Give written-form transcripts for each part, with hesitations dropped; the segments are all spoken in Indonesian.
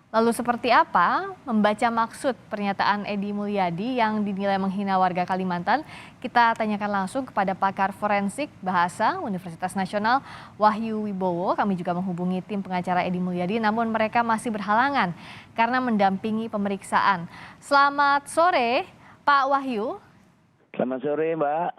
Lalu seperti apa membaca maksud pernyataan Edi Mulyadi yang dinilai menghina warga Kalimantan? Kita tanyakan langsung kepada pakar forensik bahasa Universitas Nasional Wahyu Wibowo. Kami juga menghubungi tim pengacara Edi Mulyadi, namun mereka masih berhalangan karena mendampingi pemeriksaan. Selamat sore, Pak Wahyu. Selamat sore, Mbak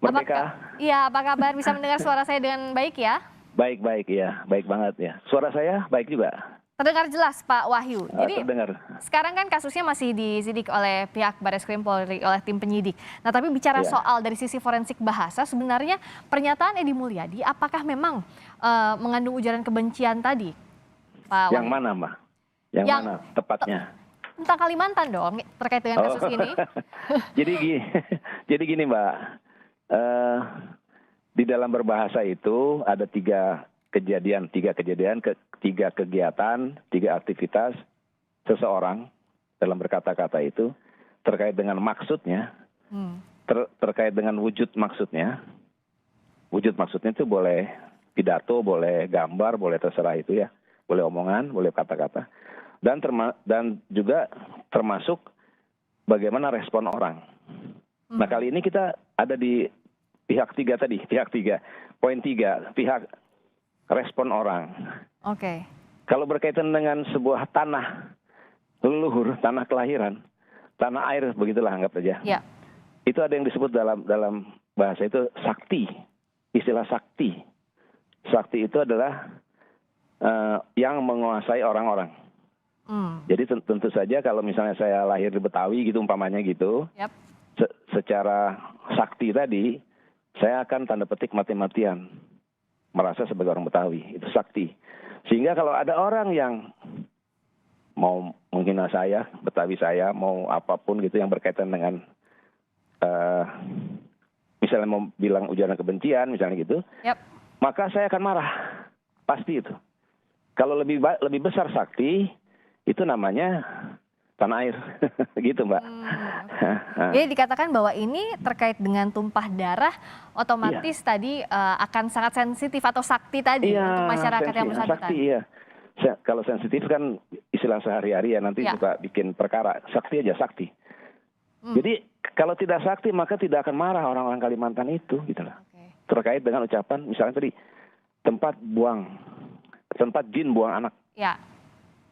Merdeka. Apa kabar? Bisa mendengar suara saya dengan baik ya? Baik-baik ya, baik banget ya. Suara saya baik juga. Terdengar jelas Pak Wahyu. Jadi terdengar. sekarang kan kasusnya masih disidik oleh pihak Barreskrim Polri, oleh tim penyidik. Nah tapi bicara Ya. soal dari sisi forensik bahasa, sebenarnya pernyataan Edi Mulyadi apakah memang mengandung ujaran kebencian tadi, Pak Yang Wahyu? mana, Mbak? Yang mana tepatnya? Tentang Kalimantan dong, terkait dengan kasus ini. Jadi gini, Mbak. Di dalam berbahasa itu ada tiga kejadian, tiga kegiatan, tiga aktivitas seseorang dalam berkata-kata itu terkait dengan maksudnya, terkait dengan wujud maksudnya. Wujud maksudnya itu boleh pidato, boleh gambar, boleh terserah itu ya, boleh omongan, boleh kata-kata, dan juga termasuk bagaimana respon orang. Nah kali ini kita ada di pihak tiga, poin tiga, pihak respon orang. Oke. Kalau berkaitan dengan sebuah tanah leluhur, tanah kelahiran, tanah air, begitulah anggap saja. Ya. Itu ada yang disebut dalam bahasa itu sakti, istilah sakti. Sakti itu adalah yang menguasai orang-orang. Jadi tentu saja kalau misalnya saya lahir di Betawi gitu umpamanya gitu, secara sakti tadi, saya akan tanda petik mati-matian merasa sebagai orang Betawi, itu sakti. Sehingga kalau ada orang yang mau menghina saya, Betawi saya, mau apapun gitu yang berkaitan dengan misalnya mau bilang ujaran kebencian misalnya gitu, maka saya akan marah, pasti itu. Kalau lebih besar sakti, itu namanya tanah air, gitu Mbak. Jadi dikatakan bahwa ini terkait dengan tumpah darah, otomatis tadi akan sangat sensitif atau sakti tadi untuk masyarakat yang bersangkutan. Sakti, iya. Kalau sensitif kan istilah sehari-hari ya, nanti suka bikin perkara. Sakti aja, sakti. Jadi kalau tidak sakti maka tidak akan marah orang-orang Kalimantan itu, gitu loh. Terkait dengan ucapan, misalnya tadi tempat jin buang anak. Ya.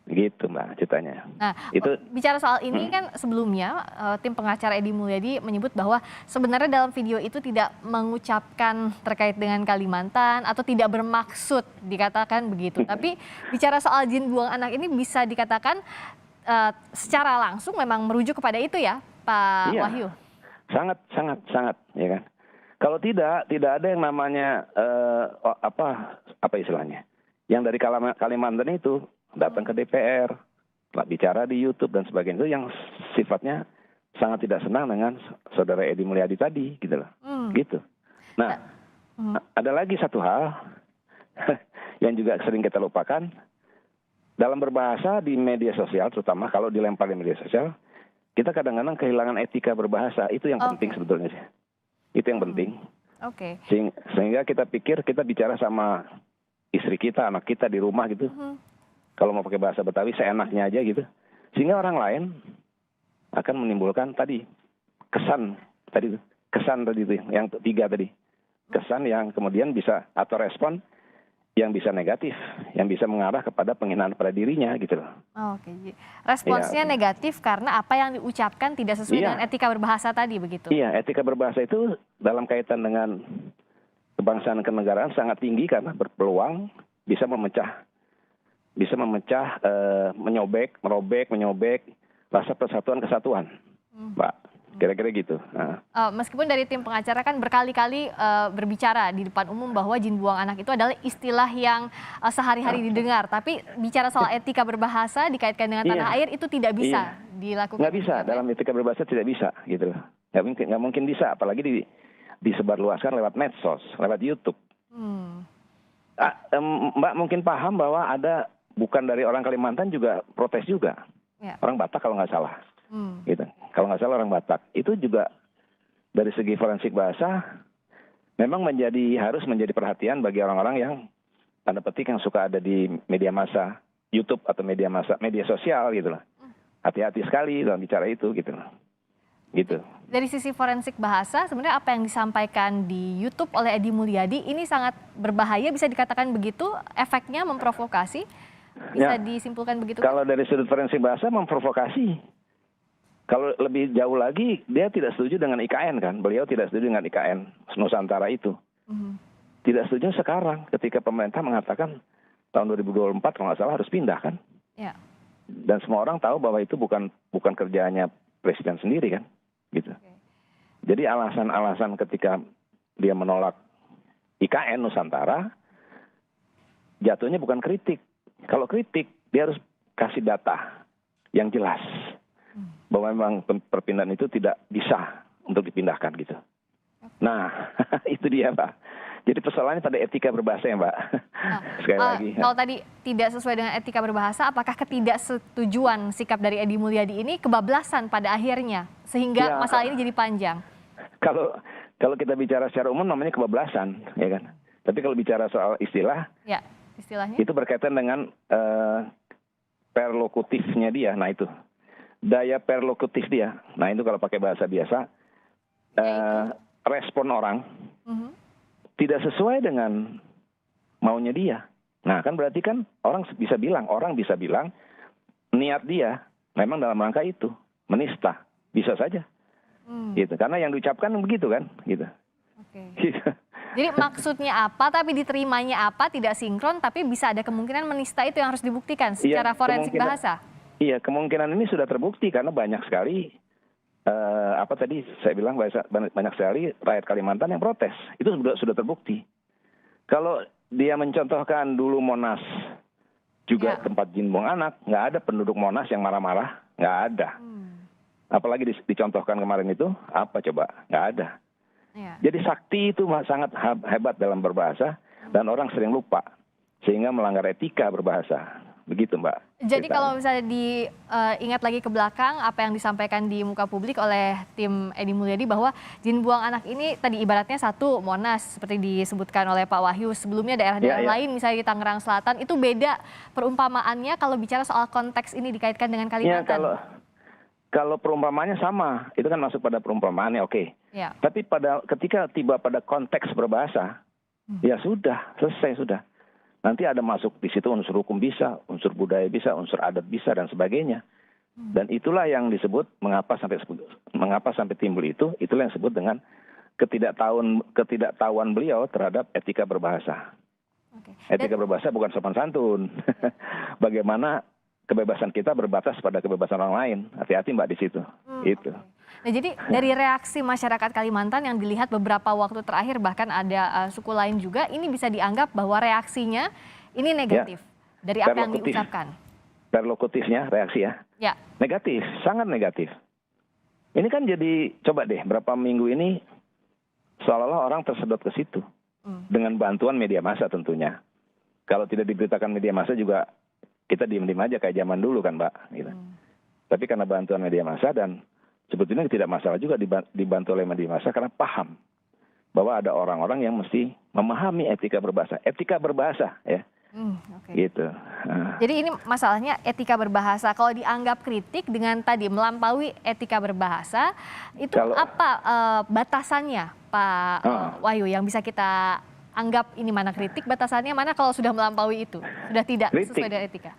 Gitu Mbak ceritanya. Nah, bicara soal ini kan sebelumnya tim pengacara Edi Mulyadi menyebut bahwa sebenarnya dalam video itu tidak mengucapkan terkait dengan Kalimantan atau tidak bermaksud dikatakan begitu. Tapi bicara soal jin buang anak ini bisa dikatakan secara langsung memang merujuk kepada itu ya, Pak Wahyu? Sangat, ya kan. Kalau tidak ada yang namanya apa istilahnya? Yang dari Kalimantan itu datang ke DPR, bicara di YouTube dan sebagainya, itu yang sifatnya sangat tidak senang dengan saudara Edi Mulyadi tadi, gitu loh. Gitu. Nah, ada lagi satu hal yang juga sering kita lupakan, dalam berbahasa di media sosial, terutama kalau dilempar di media sosial, kita kadang-kadang kehilangan etika berbahasa, itu yang penting sebetulnya sih. Itu yang penting. Sehingga kita pikir kita bicara sama istri kita, anak kita di rumah gitu. Kalau mau pakai bahasa Betawi seenaknya aja gitu. Sehingga orang lain akan menimbulkan tadi kesan tadi itu yang tiga tadi. Kesan yang kemudian bisa atau respon yang bisa negatif, yang bisa mengarah kepada penghinaan pada dirinya gitu loh. Responsnya negatif karena apa yang diucapkan tidak sesuai dengan etika berbahasa tadi begitu. Iya, etika berbahasa itu dalam kaitan dengan kebangsaan dan kenegaraan sangat tinggi karena berpeluang bisa menyobek rasa persatuan kesatuan, Mbak. Kira-kira gitu. Meskipun dari tim pengacara kan berkali-kali berbicara di depan umum bahwa jin buang anak itu adalah istilah yang sehari-hari didengar, tapi bicara soal etika berbahasa dikaitkan dengan tanah air itu tidak bisa dilakukan. Nggak bisa, dalam etika berbahasa tidak bisa, gitu loh. Nggak mungkin bisa, apalagi disebarluaskan lewat medsos, lewat YouTube. Mbak mungkin paham bahwa ada bukan dari orang Kalimantan juga protes juga, orang Batak kalau nggak salah, gitu. Kalau nggak salah orang Batak itu juga dari segi forensik bahasa memang harus menjadi perhatian bagi orang-orang yang tanda petik yang suka ada di media massa, YouTube atau media sosial gitu loh. Hati-hati sekali dalam bicara itu gitu loh. Gitu. Dari sisi forensik bahasa, sebenarnya apa yang disampaikan di YouTube oleh Edi Mulyadi ini sangat berbahaya, bisa dikatakan begitu, efeknya memprovokasi, bisa Ya, disimpulkan begitu? kalau dari sudut forensik bahasa memprovokasi. Kalau lebih jauh lagi, dia tidak setuju dengan IKN kan. Beliau tidak setuju dengan IKN Nusantara itu. Tidak setuju sekarang ketika pemerintah mengatakan tahun 2024 kalau nggak salah harus pindah kan. Ya. Dan semua orang tahu bahwa itu bukan kerjaannya presiden sendiri kan. Gitu. Jadi alasan-alasan ketika dia menolak IKN Nusantara, jatuhnya bukan kritik. Kalau kritik, dia harus kasih data yang jelas bahwa memang perpindahan itu tidak bisa untuk dipindahkan gitu. Nah, itu dia Mbak. Jadi persoalannya pada etika berbahasa ya Mbak. Nah, Sekali lagi. kalau tadi tidak sesuai dengan etika berbahasa, apakah ketidaksetujuan sikap dari Edi Mulyadi ini kebablasan pada akhirnya sehingga Ya, masalah ini jadi panjang? Kalau kita bicara secara umum namanya kebablasan, ya kan. Tapi kalau bicara soal istilah, Ya, istilahnya. itu berkaitan dengan perlokutifnya dia. Nah itu daya perlokutif dia. Nah itu kalau pakai bahasa biasa, respon orang tidak sesuai dengan maunya dia. Nah kan berarti kan orang bisa bilang niat dia memang dalam rangka itu menista, bisa saja. Gitu. Karena yang diucapkan begitu kan, gitu. Oke. Gitu. Jadi maksudnya apa, tapi diterimanya apa, tidak sinkron, tapi bisa ada kemungkinan menista itu yang harus dibuktikan secara forensik bahasa. Iya, kemungkinan ini sudah terbukti karena banyak sekali apa tadi saya bilang banyak sekali rakyat Kalimantan yang protes. Itu sudah terbukti. Kalau dia mencontohkan dulu Monas juga tempat jin buang anak, nggak ada penduduk Monas yang marah-marah, nggak ada. Apalagi dicontohkan kemarin itu, apa coba? Nggak ada. Ya. Jadi sakti itu sangat hebat dalam berbahasa dan orang sering lupa sehingga melanggar etika berbahasa. Begitu Mbak. Jadi ceritanya. kalau misalnya diingat lagi ke belakang apa yang disampaikan di muka publik oleh tim Edi Mulyadi bahwa jin buang anak ini tadi ibaratnya satu Monas seperti disebutkan oleh Pak Wahyu, sebelumnya daerah-daerah lain misalnya di Tangerang Selatan, itu beda perumpamaannya kalau bicara soal konteks ini dikaitkan dengan Kalimantan. Ya, kalau perumpamaannya sama, itu kan masuk pada perumpamaannya oke. Ya. Tapi ketika tiba pada konteks berbahasa, ya sudah, selesai sudah. Nanti ada masuk di situ unsur hukum bisa, unsur budaya bisa, unsur adat bisa dan sebagainya. Dan itulah yang disebut mengapa sampai timbul itu, itulah yang disebut dengan ketidaktahuan beliau terhadap etika berbahasa. Etika berbahasa bukan sopan santun. Bagaimana kebebasan kita berbatas pada kebebasan orang lain. Hati-hati Mbak di situ. Itu. Nah, jadi dari reaksi masyarakat Kalimantan yang dilihat beberapa waktu terakhir, bahkan ada suku lain juga, ini bisa dianggap bahwa reaksinya ini negatif dari apa yang diucapkan. Perlokutifnya reaksi ya. Negatif, sangat negatif. Ini kan jadi, coba deh berapa minggu ini seolah-olah orang tersedot ke situ. Dengan bantuan media massa tentunya. Kalau tidak diberitakan media massa juga kita diem-diem aja kayak zaman dulu kan Mbak. Gitu. Tapi karena bantuan media massa dan sebetulnya tidak masalah juga dibantu oleh media massa karena paham bahwa ada orang-orang yang mesti memahami etika berbahasa. Etika berbahasa ya. Gitu. Jadi ini masalahnya etika berbahasa. Kalau dianggap kritik dengan tadi melampaui etika berbahasa, itu apa batasannya Pak Wahyu yang bisa kita anggap ini mana kritik batasannya, mana kalau sudah melampaui itu, sudah tidak sesuai dengan etika?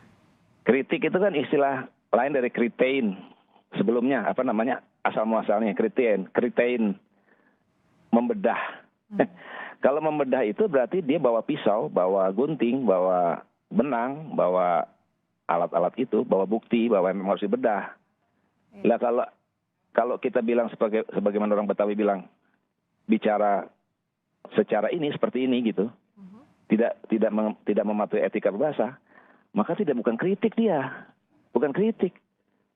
Kritik itu kan istilah lain dari kritein. Sebelumnya apa namanya asal muasalnya kritein membedah. Kalau membedah itu berarti dia bawa pisau, bawa gunting, bawa benang, bawa alat-alat itu, bawa bukti bahwa memang harus dibedah. Lah kalau kita bilang sebagaimana orang Betawi bilang bicara secara ini seperti ini gitu, tidak mematuhi etika berbahasa, maka bukan kritik dia, bukan kritik,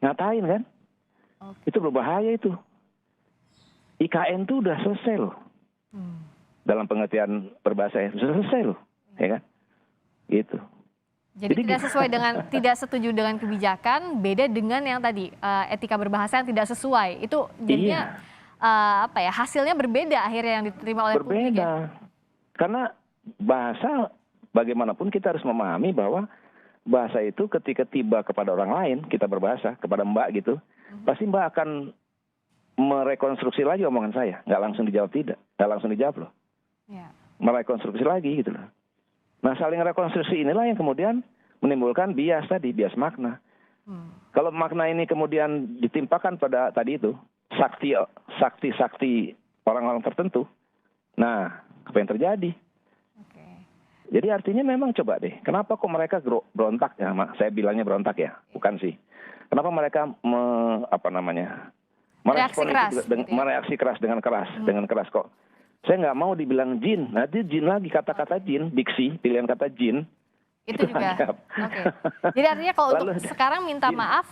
ngatain kan? Itu berbahaya itu. IKN itu udah selesai loh. Dalam pengertian berbahasa sudah selesai loh, ya kan? Gitu. Jadi tidak sesuai dengan, tidak setuju dengan kebijakan, beda dengan yang tadi etika berbahasa yang tidak sesuai. Itu jadinya hasilnya berbeda akhirnya yang diterima oleh publik. Berbeda. Karena bahasa bagaimanapun kita harus memahami bahwa bahasa itu ketika tiba kepada orang lain, kita berbahasa kepada Mbak gitu, pasti Mbak akan merekonstruksi lagi omongan saya, nggak langsung dijawab tidak, nggak langsung dijawab loh, Ya. merekonstruksi lagi gitu loh. Nah, saling rekonstruksi inilah yang kemudian menimbulkan bias tadi, bias makna. Kalau makna ini kemudian ditimpakan pada tadi itu sakti orang-orang tertentu, nah apa yang terjadi? Oke. Jadi artinya memang coba deh, kenapa kok mereka berontak ya? Saya bilangnya berontak ya, bukan sih. Kenapa mereka Reaksi keras, itu gitu ya? mereaksi keras dengan keras kok. Saya nggak mau dibilang jin, nanti jin lagi kata-kata jin, diksi pilihan kata jin. Itu juga. anggap. Oke. Jadi artinya kalau Lalu untuk sekarang minta jin. maaf,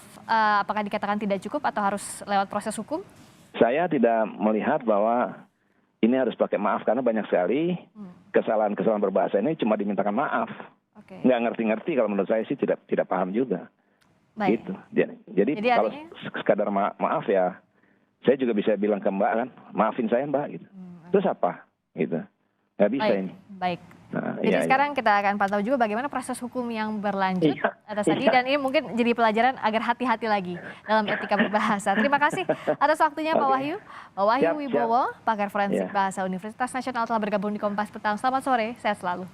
apakah dikatakan tidak cukup atau harus lewat proses hukum? Saya tidak melihat bahwa ini harus pakai maaf karena banyak sekali kesalahan-kesalahan berbahasa ini cuma dimintakan maaf. Oke. Nggak ngerti-ngerti kalau menurut saya sih tidak paham juga. Baik. Gitu. Jadi kalau artinya sekadar maaf ya, saya juga bisa bilang ke Mbak kan, maafin saya Mbak gitu. Terus apa? Gitu. Nggak bisa baik. ini. Baik. Nah, Jadi iya, sekarang kita akan pantau juga bagaimana proses hukum yang berlanjut Iya, atas tadi, iya. dan ini mungkin jadi pelajaran agar hati-hati lagi dalam etika berbahasa. Terima kasih atas waktunya Pak Oke. Wahyu. Pak Wahyu Siap, Wibowo, pakar forensik Iya. bahasa Universitas Nasional telah bergabung di Kompas Petang. Selamat sore, sehat selalu.